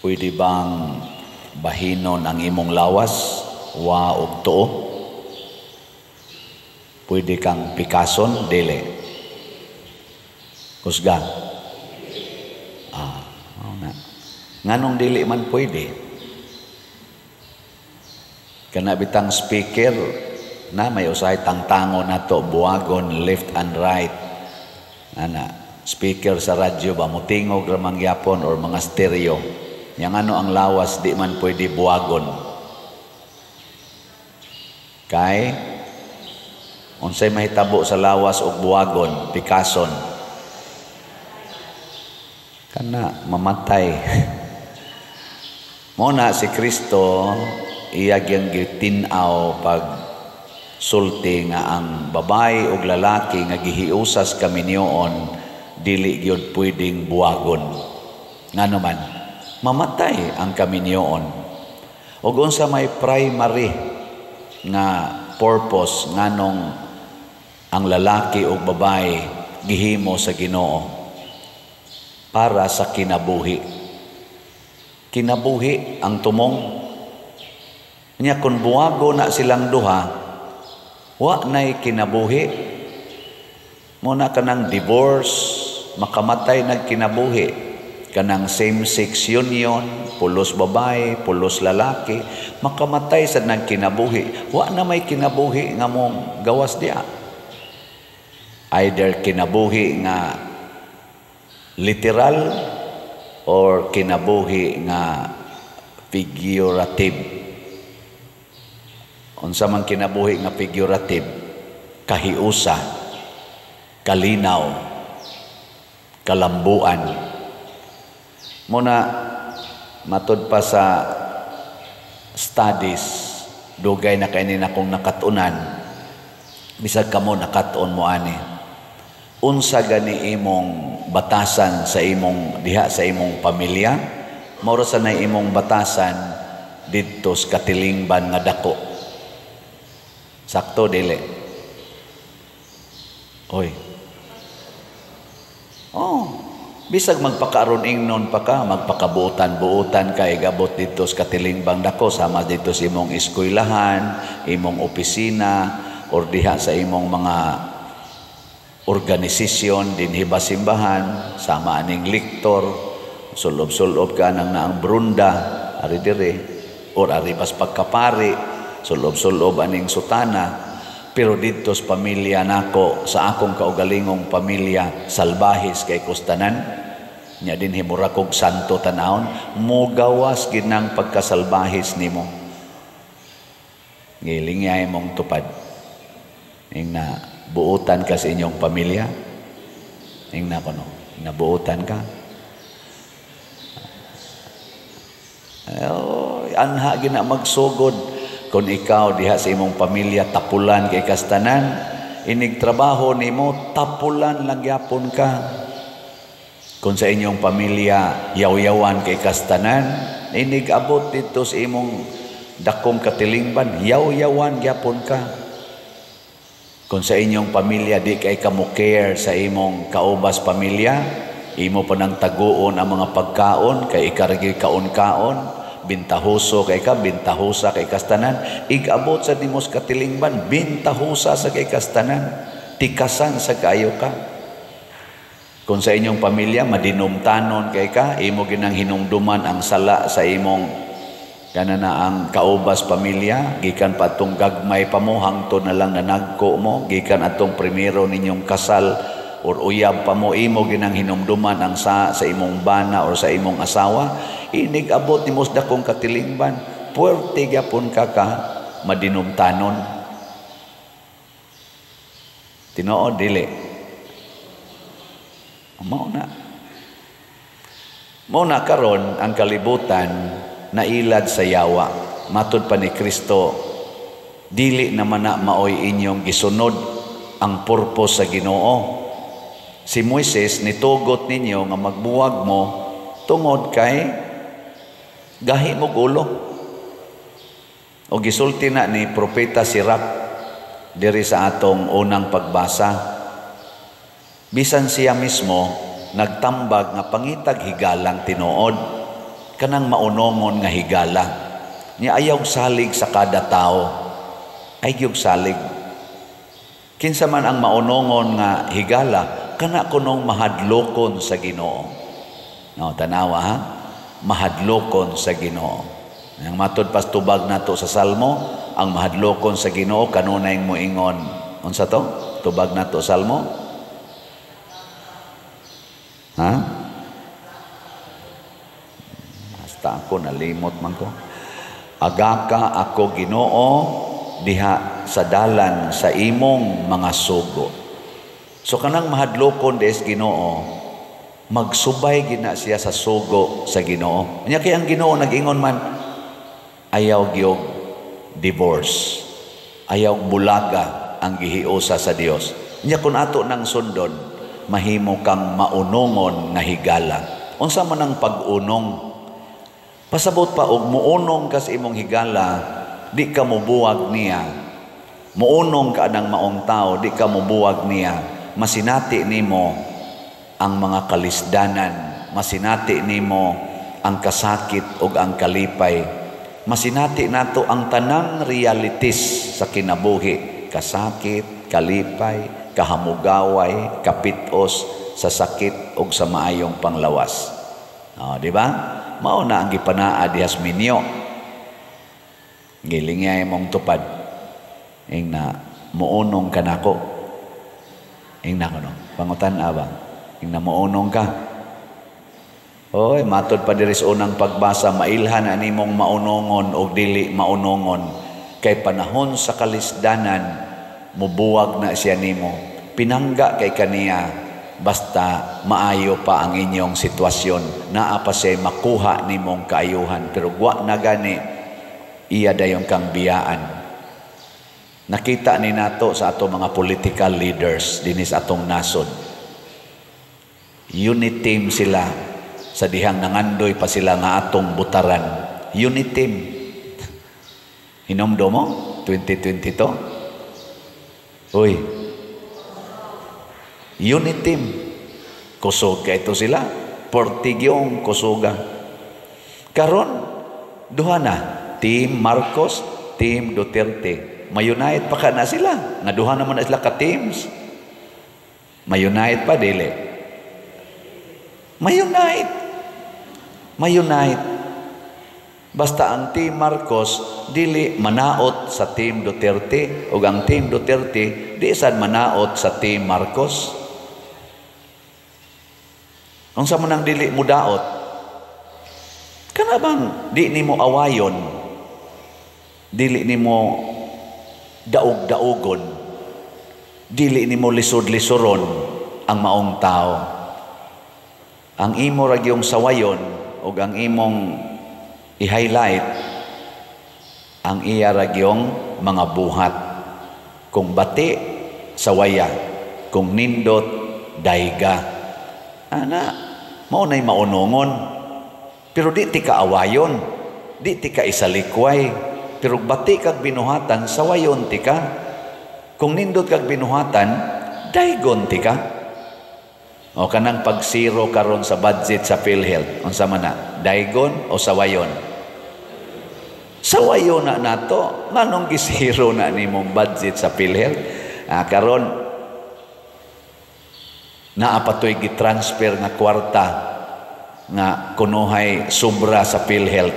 Pwede bang bahinon ang imong lawas, wa og tuo? Pwede kang pikason, dili. Kusga. Nganong dili man pwede? Kana bitang speaker na may usahay tangtango nato, buwagon left and right. Speaker sa radyo ba mutingog ra mangyapon or mga stereo. Yang ang lawas di man pwede buwagon. Kay unsay mahitabo sa lawas og buwagon, pikason. Kana mamatay. Muna si Kristo iya gyang gitinaw pag sulti nga ang babae ug lalaki nga gihiusas kaminyoon dili gyud pwedeng buwagon. Ngano man mamatay ang kaminyoon. Ug unsa may primary nga purpose nganong ang lalaki ug babae gihimo sa Ginoo para sa kinabuhi. Kinabuhi ang tumong nya kun buwago na silang duha, wa nay kinabuhi. Muna kanang divorce, makamatay nag kinabuhi. Kanang same-sex union, pulos babae, pulos lalaki, makamatay sa nag kinabuhi. Wa na may kinabuhi nga mong gawas diya. Either kinabuhi nga literal or kinabuhi nga figurative. Unsa man kinabuhi nga figurative, kahiusa, kalinaw, kalambuan. Muna matud pa sa studies, dugay na kainin akong nakatunan, bisag kamo nakatuon mo ani. Unsa gani imong batasan sa imong diha sa imong pamilya, mao sa nay imong batasan didto sa katilingban nga dako. Sakto dili? Oy. Bisag magpakaron ingnon pa ka, magpakabuutan-buutan ka, igabot dito sa katilingban dako, sama dito sa imong eskwelahan, imong opisina, or diha sa imong mga organisasyon din hiba-simbahan, sama aning liktor, sulob-sulob ka nang naang brunda, ari dire, or ari bas pagkapari, sulob-sulob aning sutana. Pero dito sa pamilya nako, sa akong kaugalingong pamilya, salbahis kay kustanan, nya din himura kog santo tanahon, mugawas ginang pagkasalbahis nimo. Ngilingay mong tupad. Ing na buutan ka sa inyong pamilya. Ing na kuno, nabuutan ka. Anha gina magsugod. Kung ikaw diha sa imong pamilya tapulan kay kastanan, inig trabaho nimo tapulan lang yapon ka. Kung sa inyong pamilya yaw-yawan kay kastanan, inig abot dito sa imong dakong katilingban, yaw-yawan yapon ka. Kung sa inyong pamilya di kay kamo-care sa imong kaubas pamilya, imo pa nang taguon ang mga pagkaon kay ikarigi kaon-kaon, bintahuso kay ka, bintahusa kay kastanan, igabot sa dimos katilingban, bintahusa sa kay kastanan, tikasan sa kayo ka. Kung sa inyong pamilya madinumtanon kay ka, imo ginang hinumduman ang sala sa imong kanana ang kaubas pamilya, gikan pa atong gagmay pa mo hangtod na lang nanagko mo, gikan atong primero ninyong kasal or uyab pa mo, imo ginang hinumduman ang sa imong bana or sa imong asawa, inig abot ni mos dakong katilingban, puwerte gyapon ka madinumtanon. Tinuod dili. Mao na karon ang kalibutan nailad sa yawa. Matud pa ni Kristo, dili naman na maoy inyong gisunod ang purpose sa Ginoo. Si Moises nitugot ninyo nga magbuwag mo tungod kay gahi mo ulo. O gisulti na ni Propeta Sirach diri sa atong unang pagbasa. Bisan siya mismo nagtambag nga pangitag higalang tinuod. kanang maunongon nga higala. Nya ayaw salig sa kada tao. Ayaw salig. Kinsa man ang maunongon nga higala, kana kunong mahadlokon sa Ginoo. No, tanawa ha? Mahadlokon sa Ginoo. Ang matod pas tubag nato sa Salmo, ang mahadlokon sa Ginoo kanunay mo ingon. Unsa to? Tubag nato Salmo? Ha? Basta ako nalimot man ko. Agaka ako Ginoo diha sa dalan sa imong mga sugo. So kanang mahadlokon des Ginoo, magsubay gina siya sa sugo sa Ginoo. Nya kay ang Ginoo nag-ingon man, ayaw gyud divorce, ayaw bulaga ang gihiusa sa Dios. Nya kun ato nang sundon, mahimo kang maunongon nga higala. Unsa man ang pag-unong? Pasabot pa og muunong ka sa imong higala, di ka mubuwag niya. Muunong ka ng maong tao, di ka mubuwag niya. Masinati nimo ang mga kalisdanan, masinati nimo ang kasakit ug ang kalipay. Masinati nato ang tanang realities sa kinabuhi, kasakit, kalipay, kahamugaway, kapitos sa sakit ug sa maayong panglawas. Di ba? Mao na ang gipanaa dihas minyo. Gilingay mong tupad. Ing na muunong ka nako. Ing na kuno. Pangutan ba? Ing na muunong ka. Oy, matod pa diri sa unang pagbasa, mailhan ani mong maunongon o dili maunongon. Kay panahon sa kalisdanan, mubuwag na siya nimo. Pinangga kay kaniya. Basta maayo pa ang inyong sitwasyon, naa pa siya makuha ni mong kaayuhan, pero wa na gani iya dayon kang biyaan. Nakita ni nato sa ato mga political leaders dinis atong nasod, unit team sila sa dihang nangandoy pa sila nga atong butaran. Unit team. Hinomdo mo 2022. Uy, unit team. Kusog ka ito sila. Portigyong kusuga. Karon, duha na. Team Marcos, Team Duterte. Mayunite pa ka na sila. Nga duha naman na sila ka-teams. Mayunite pa, dili. Mayunite. Basta ang Team Marcos, dili manaot sa Team Duterte. O ang Team Duterte, di sad manaot sa Team Marcos. Ang sa manang dili mo daot, kana bang di nimo awayon, dili nimo daog-daogon, dili nimo lisod-lisoron ang maong tao. Ang imo ra gyung sawayon o ang imong i-highlight ang iya ra gyung mga buhat. Kung bati, sawaya. Kung nindot, dayga. Ana, maunay maunongon. Pero di ti ka awayon, di ti ka isalikway. Pero bati kag binuhatan, sawayon ti ka. Kung nindot kag binuhatan, daygon ti ka. O kanang pag-zero karon sa budget sa PhilHealth, unsa man na, daygon o sawayon? Sawayon na nato. Manong gisiro na nimong budget sa PhilHealth? Karon naapatoy gitransfer nga kwarta nga kunuhay sobra sa PhilHealth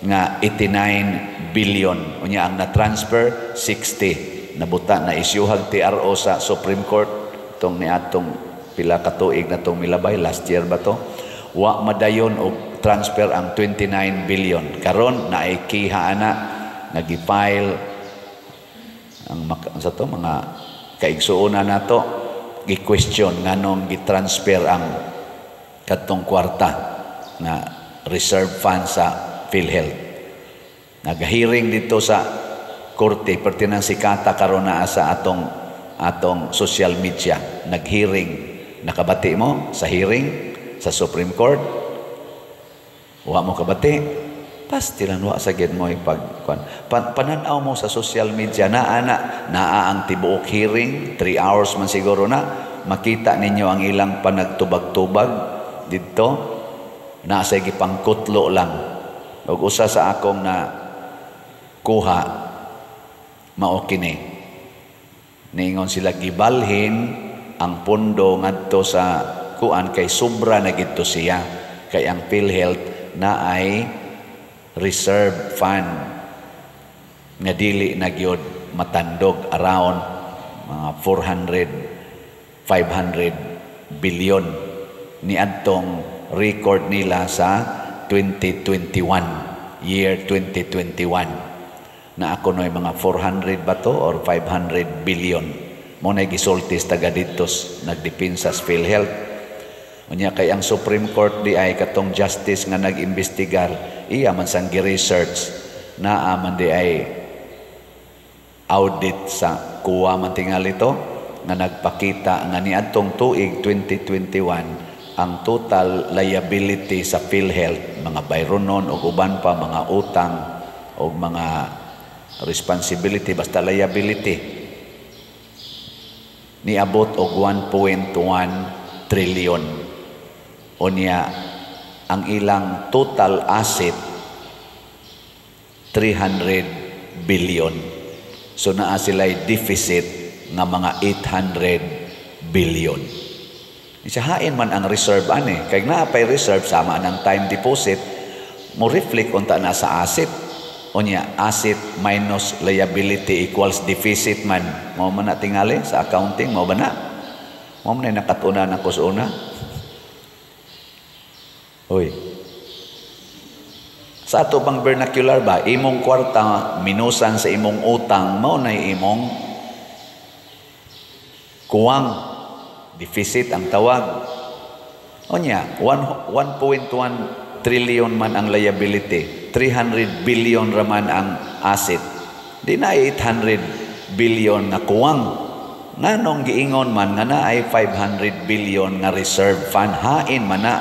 nga 89 billion. Unya ang na-transfer 60. Nabuta na isyuhag TRO sa Supreme Court tong niadtong pila ka tuig na tong milabay, last year ba to? Wa madayon og transfer ang 29 billion. Karon naay kiha ana nagi-file ang sa to mga kaigsuonan nato, gi-question nganong gi-transfer ang katong kwarta na reserve fund sa PhilHealth. Nag-hearing dito sa korte perti nang sikata karon naa sa atong social media. Nag-hearing. Nakabati mo sa hearing sa Supreme Court? Wa mo kabati? Pastilan wa sa gid mo pananaw mo sa social media naa ang tibuok hearing, 3 hours man siguro na, makita ninyo ang ilang panagtubag-tubag dito. Nasa gipangkutlo lang. Ug usa sa akong na kuha mao kini. Ningon sila gibalhin ang pondo ngadto sa kuan kay sobra na gidto siya. Kay ang PhilHealth na ay reserve fund nga dili na gyud matandog around mga 500 billion ni adtong record nila sa 2021, year 2021. Na ako no'y mga 400 ba to or 500 billion. Muna gisultis taga ditos nagdipinsa sa PhilHealth. Unya kay ang Supreme Court di ay katong justice nga nag-imbestigar, iya man sang gi-research na man di ay audit sa kuwa man tingal ito nga nagpakita nga niadtong tuig 2021 ang total liability sa PhilHealth, mga bayronon o uban pa mga utang o mga responsibility, basta liability, niabot og 1.1 trillion. Unya, ang ilang total asset, 300 billion. So naa sila'y deficit nga mga 800 billion. Isahain man ang reserve ani, kay naapay reserve sama ng time deposit, mo reflect unta na sa asset. Unya, asset minus liability equals deficit man. Mao man na tingali sa accounting, mao ba na? Mao man na nakatuna na kusuna. Uy. Sa ato bang vernacular ba, imong kwarta minusan sa imong utang, mao na imong kuwang. Deficit ang tawag. Onya, 1.1 trillion man ang liability, 300 billion raman ang asset. Di na 800 billion na kuwang. Nganong giingon man nga na ay 500 billion nga reserve fund. Hain man na,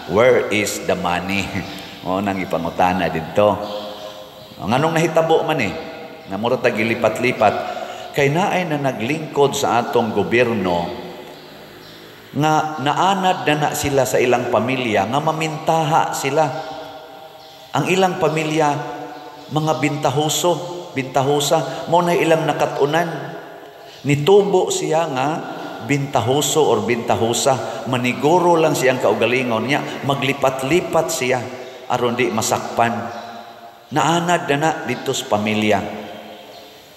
where is the money? O nang ipangutana dito. Nganong nahitabo man nga mura ta gilipat-lipat kay naay na naglingkod sa atong gobyerno nga naanad na sila sa ilang pamilya, nga mamintaha sila. Ang ilang pamilya, mga bintahusa, mo na ilang nakatunan. Nitubo siya nga bintahuso or bintahusa, maniguro lang siyang kaugalingon niya, maglipat-lipat siya, aron di masakpan. Naanad na dito sa pamilya.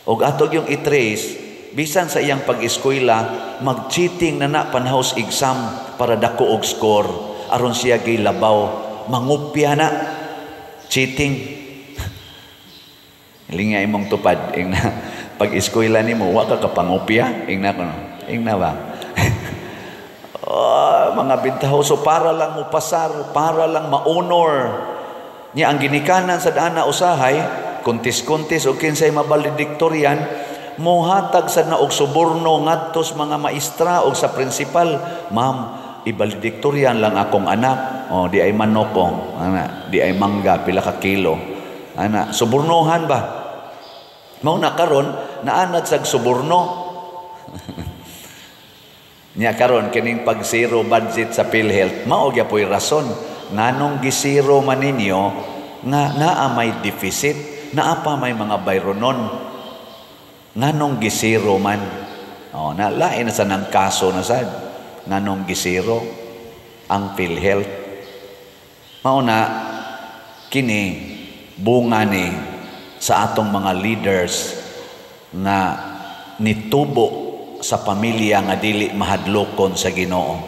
Og atog yung itrace, bisan sa iyang pag-eskwela, mag-cheating na panhouse exam para dako og score. Aron siya gilabaw, mangupya na. Cheating. Ilinga imong tupad. Ingna, pag-eskwela ni mo, waka ka pangupya. Ingna ko. Ingna ba? Mga bintahoso, para lang mo pasar, para lang ma-honor. Niya ang ginikanan sa daan na usahay, kuntis-kuntis o kinsay mabalediktoryan, mohatag sa naog suborno ngadtos mga maestra o sa principal. Ma'am, ibalediktoryan lang akong anak. O, di ay manok ko. Ana, di ay mangga, pila ka kilo. Ana, subornohan ba? Mauna karon naanad sa suborno. Nya karon kining pag zero budget sa PhilHealth, mao gyud rason nganong gisiro man ninyo nga naa may deficit, naa pa may mga bayronon. Nganong gisiro man. O, lain na sa ng kaso na sad. Nganong gisiro ang PhilHealth. Mauna, kini bunga ni sa atong mga leaders na nitubo sa pamilya nga dili mahadlokon sa Ginoo.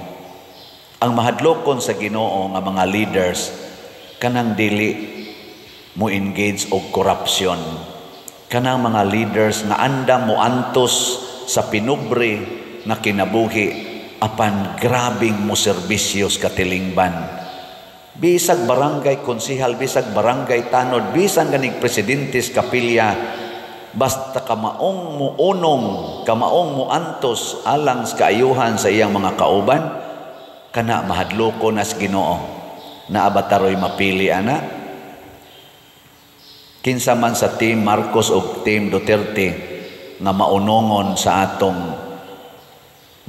Ang mahadlokon sa Ginoo nga mga leaders kanang dili mo engage og corruption. Kanang mga leaders nga andam mo antos sa pinubre nga kinabuhi apan grabing mo serbisyos katilingban. Bisag barangay konsihal, bisag barangay tanod, bisan ganing presidentes kapilya, basta kamaong mo unong, kamaong mo antos alang sa kaayuhan sa iyang mga kauban, kana mahadloko nas Ginoo. Naabataroy mapili ana. Kinsa man sa Team Marcos o Team Duterte nga maunongon sa atong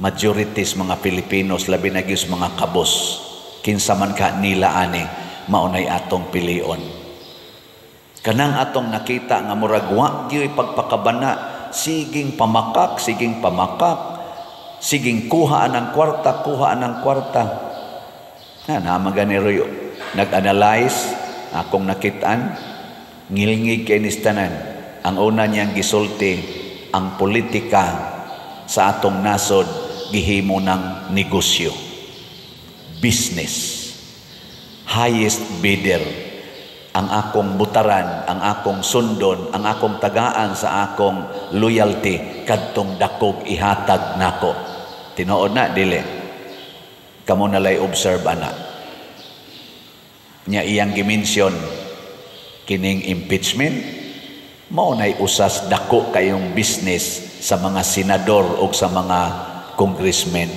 majorities mga Pilipinos, labi na gyud mga kabos. Kinsa man ka nila ani, maunay atong pilion. Kanang atong nakita nga murag wa gyud pagpakabana, siging pamakak, siging kuha anang kwarta. Na maganero nag-analyze akong nakitaan, ngilngig kay nistanan. Ang una niyang gisulti, ang politika sa atong nasod gihimo ng negosyo, business, highest bidder. Ang akong butaran, ang akong sundon, ang akong tagaan sa akong loyalty kadtong dakog ihatag nako. Tinuod na dili. Kamo nalay observe ana. Nya iyang gimension kining impeachment mao nay usas dako kayong business sa mga senador o sa mga congressmen.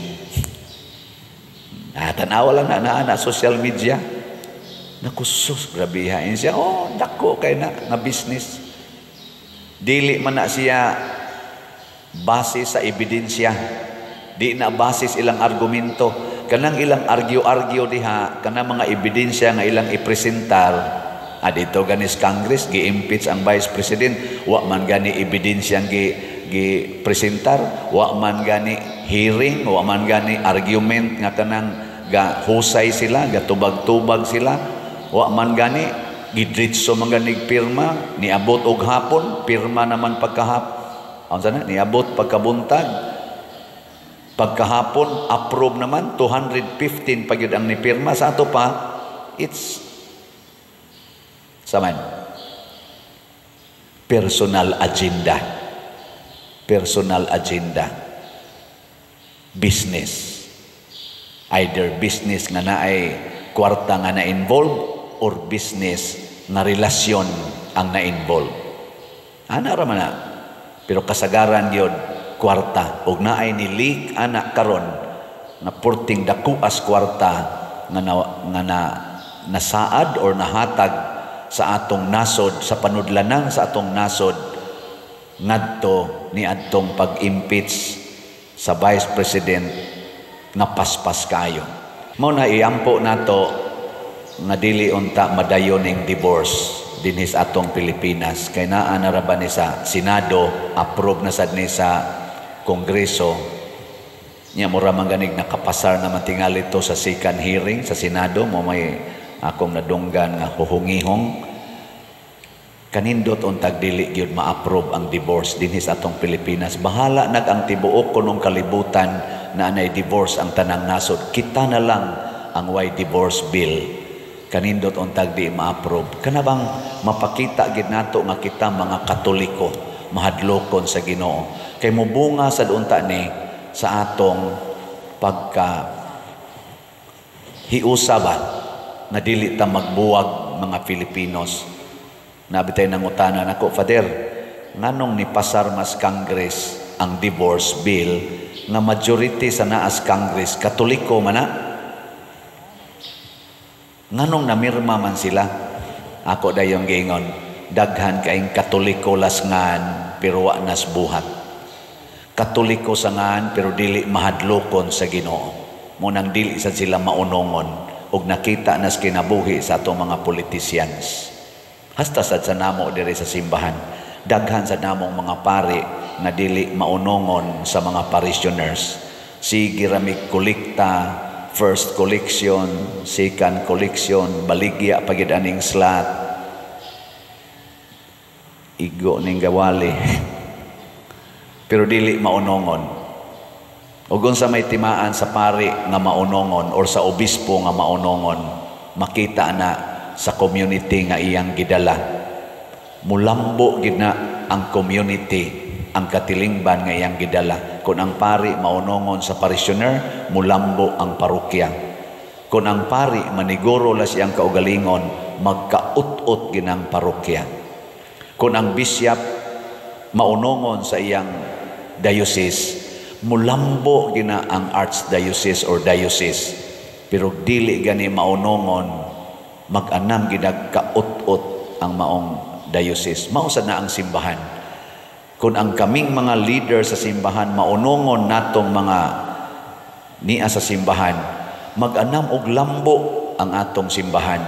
Tanawa lang na social media. Nakusus, grabe hain siya. Oh, dako kay na nga business. Dili man na siya base sa ebidensya. Di na base sa ilang argumento. Kanang ilang argue diha, kanang mga ebidensya nga ilang ipresentar. Dito ganis Congress, gi-impeach ang Vice President. Wa man gani ebidensyang gi-presentar. Wa man gani hearing. Wa man gani argument nga kanang husay sila, tubag-tubag sila. Wa man gani gidritso man ganig pirma, niabot og hapon, pirma naman niabot pagkabuntag. Pagkahapon approve naman 215 pagyud ang nipirma sa ato pa. It's saman personal agenda. Business. Either business nga naay kwarta nga na-involve or business na relasyon ang na-involve. Ana ra man na. Pero kasagaran gyud kwarta ug naay ni leak ana karon na porting dakuas kwarta nga nasaad or nahatag sa atong nasod, sa panudlanan sa atong nasod ngadto ni adtong pag-impeach sa Vice President nga paspas kayo. Mao na iampo nato nga dili unta madayon ing divorce dinhi sa atong Pilipinas kay naa na ra ba ni sa Senado, approve na sad ni sa Kongreso. Nya mura man ganig nakapasar na matingali to sa second hearing sa Senado, mo may akong nadunggan nga huhungihong kanindot untag dili gyud ma-approve ang divorce dinhi sa atong Pilipinas. Bahala nag ang tibuok kunong kalibutan na anay divorce ang tanang nasod. Kita na lang ang why divorce bill. Kanindot untag di ma-approve. Kana bang mapakita gid nato nga kita mga Katoliko mahadlokon sa Ginoo. Kay mubunga sa unta ni sa atong pagka hiusaban na dili ta magbuwag mga Filipinos. Nabitay nang utanan ako, Father, nganong ni pasar mas Congress ang divorce bill nga majority sa naas Congress Katoliko man na? Nganong namirma man sila? Ako dayong gingon, daghan kaing Katoliko lasngan pero wa nas buhat. Katoliko sangan pero dili mahadlokon sa Ginoo. Munang dili sad sila maunongon ug nakita nas kinabuhi sa atong mga politicians. Hasta sad sa namo diri sa simbahan, daghan sa namong mga pari nga dili maunongon sa mga parishioners. Sige ra mig kolekta, first collection, second collection, baligya pagid aning slot, igo ning gawali. Pero dili maunongon. Ug unsa may timaan sa pari nga maunongon or sa obispo nga maunongon, makita na sa community nga iyang gidala. Mulambo gid na ang community, ang katilingban nga iyang gidala. Kung ang pari maunongon sa parishioner, mulambo ang parokya. Kung ang pari maniguro la siyang kaugalingon, magkaut-ut ginang parokya. Kung ang bishop maunongon sa iyang diocese, mulambo gina ang archdiocese or diocese. Pero dili gani maunongon, mag-anam ginag kaut-ut ang maong diocese. Mausa na ang simbahan. Kung ang kaming mga leader sa simbahan maunongon natong mga niya sa simbahan, mag-anam og lambo ang atong simbahan.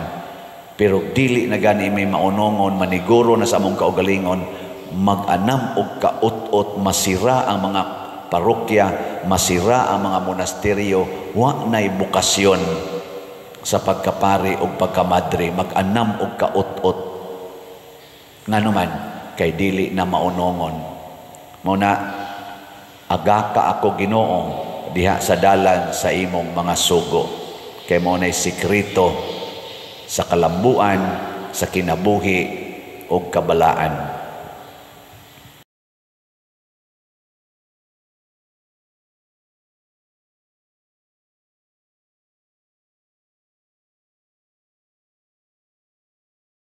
Pero dili na gani may maunongon, maniguro na sa among kaugalingon, mag-anam og kaut-ot, masira ang mga parokya, masira ang mga monasteryo, wa nay bukasyon sa pagkapari o pagkamadre, mag-anam og kaut-ot. Nga naman, kay dili na maunongon. Muna, agaka ako Ginoo diha sa dalan sa imong mga sugo. Kay mo na'y sikreto sa kalambuan, sa kinabuhi o kabalaan.